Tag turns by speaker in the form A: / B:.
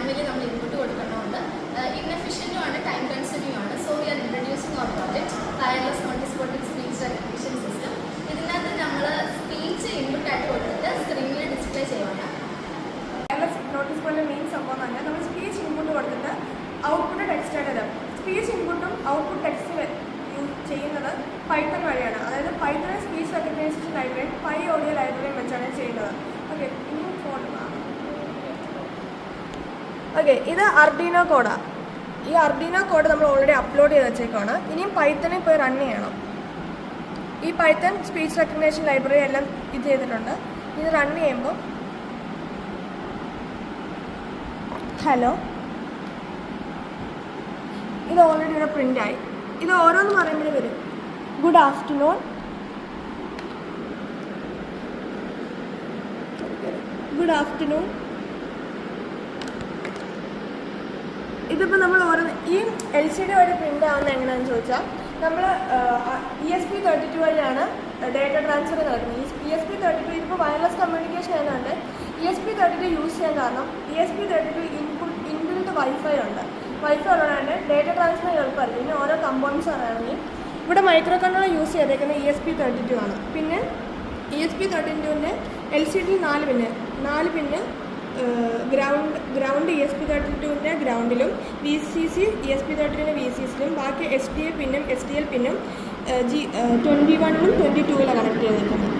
A: Manually നമ്മൾ input കൊടുക്കേണ്ടതുണ്ട്. ഇൻഎഫിഷ്യൻറ്റുമാണ്, ടൈം കൺസ്യൂമിംഗ് ആണ്. So we are introducing our project wireless non disported speech recognition system. ഇതിനകത്ത് നമ്മൾ സ്പീച്ച് ഇൻപുട്ടായിട്ട് കൊടുത്തിട്ട് സ്ക്രീനിൽ ഡിസ്പ്ലേ ചെയ്യുവാണ്.
B: വയർലെസ് നോട്ട് ഡിസ്പോർട്ടഡ് മീൻസ് സംഭവം തന്നെ നമ്മൾ സ്പീച്ച് ഇൻപുട്ട് കൊടുത്തിട്ട് ഔട്ട്പുട്ട് ടെക്സ്റ്റായിട്ട് തരാം. സ്പീച്ച് ഇൻപുട്ടും ഔട്ട്പുട്ട് ടെക്സ്റ്റ് ചെയ്യുന്നത് പൈത്തൺ വഴിയാണ്. അതായത് Python speech recognization library PyAudio ലൈബ്രറിയും വെച്ചാണ് ചെയ്യുന്നത്. ഓക്കെ, ഇനി ഫോൺ ഇത് അർഡീനോ കോഡാണ്. ഈ അർഡീനോ കോഡ് നമ്മൾ ഓൾറെഡി അപ്ലോഡ് ചെയ്ത് വെച്ചേക്കാണ്. ഇനിയും പൈത്തണിൽ പോയി റൺ ചെയ്യണം. ഈ പൈത്തൺ സ്പീച്ച് റെക്കഗ്നൈസേഷൻ ലൈബ്രറി എല്ലാം ഇത് ചെയ്തിട്ടുണ്ട്. ഇത് റൺ ചെയ്യുമ്പോൾ ഹലോ, ഇത് ഓൾറെഡി ഇവിടെ പ്രിൻ്റായി. ഇത് ഓരോന്ന് പറയുമ്പോൾ വരും. Good afternoon, good afternoon. ഇതിപ്പോൾ നമ്മൾ ഓരോ ഈ LCD വഴി പ്രിൻ്റ് ആവുന്നത് എങ്ങനെയാണെന്ന് ചോദിച്ചാൽ നമ്മൾ ESP32 വഴിയാണ് ഡേറ്റ ട്രാൻസ്ഫർ നടക്കുന്നത്. ഈ ESP32 ഇതിപ്പോൾ വയർലെസ് കമ്മ്യൂണിക്കേഷൻ ആയതുകൊണ്ട് ESP32 യൂസ് ചെയ്യാൻ കാരണം ESP32 ഇൻബിൽറ്റ് വൈഫൈ ഉണ്ട്. വൈഫൈ ഉള്ളതുകൊണ്ട് ഡേറ്റ ട്രാൻസ്ഫർ എളുപ്പമായിരിക്കും. പിന്നെ ഓരോ കമ്പോണൻസ് പറയുകയാണെങ്കിൽ ഇവിടെ മൈക്രോ കൺട്രോളർ യൂസ് ചെയ്തേക്കുന്നത് ESP32 ആണ്. പിന്നെ ESP32ൻ്റെ LCD 4 പിന്ന് ഗ്രൗണ്ട് ESP32ൻ്റെ ഗ്രൗണ്ടിലും VCC ESP32ൻ്റെ VCCയിലും ബാക്കി SDA പിന്നും SDL പിന്നും 21-ലും 22-ലും കണക്ട് ചെയ്തിരിക്കുന്നത്.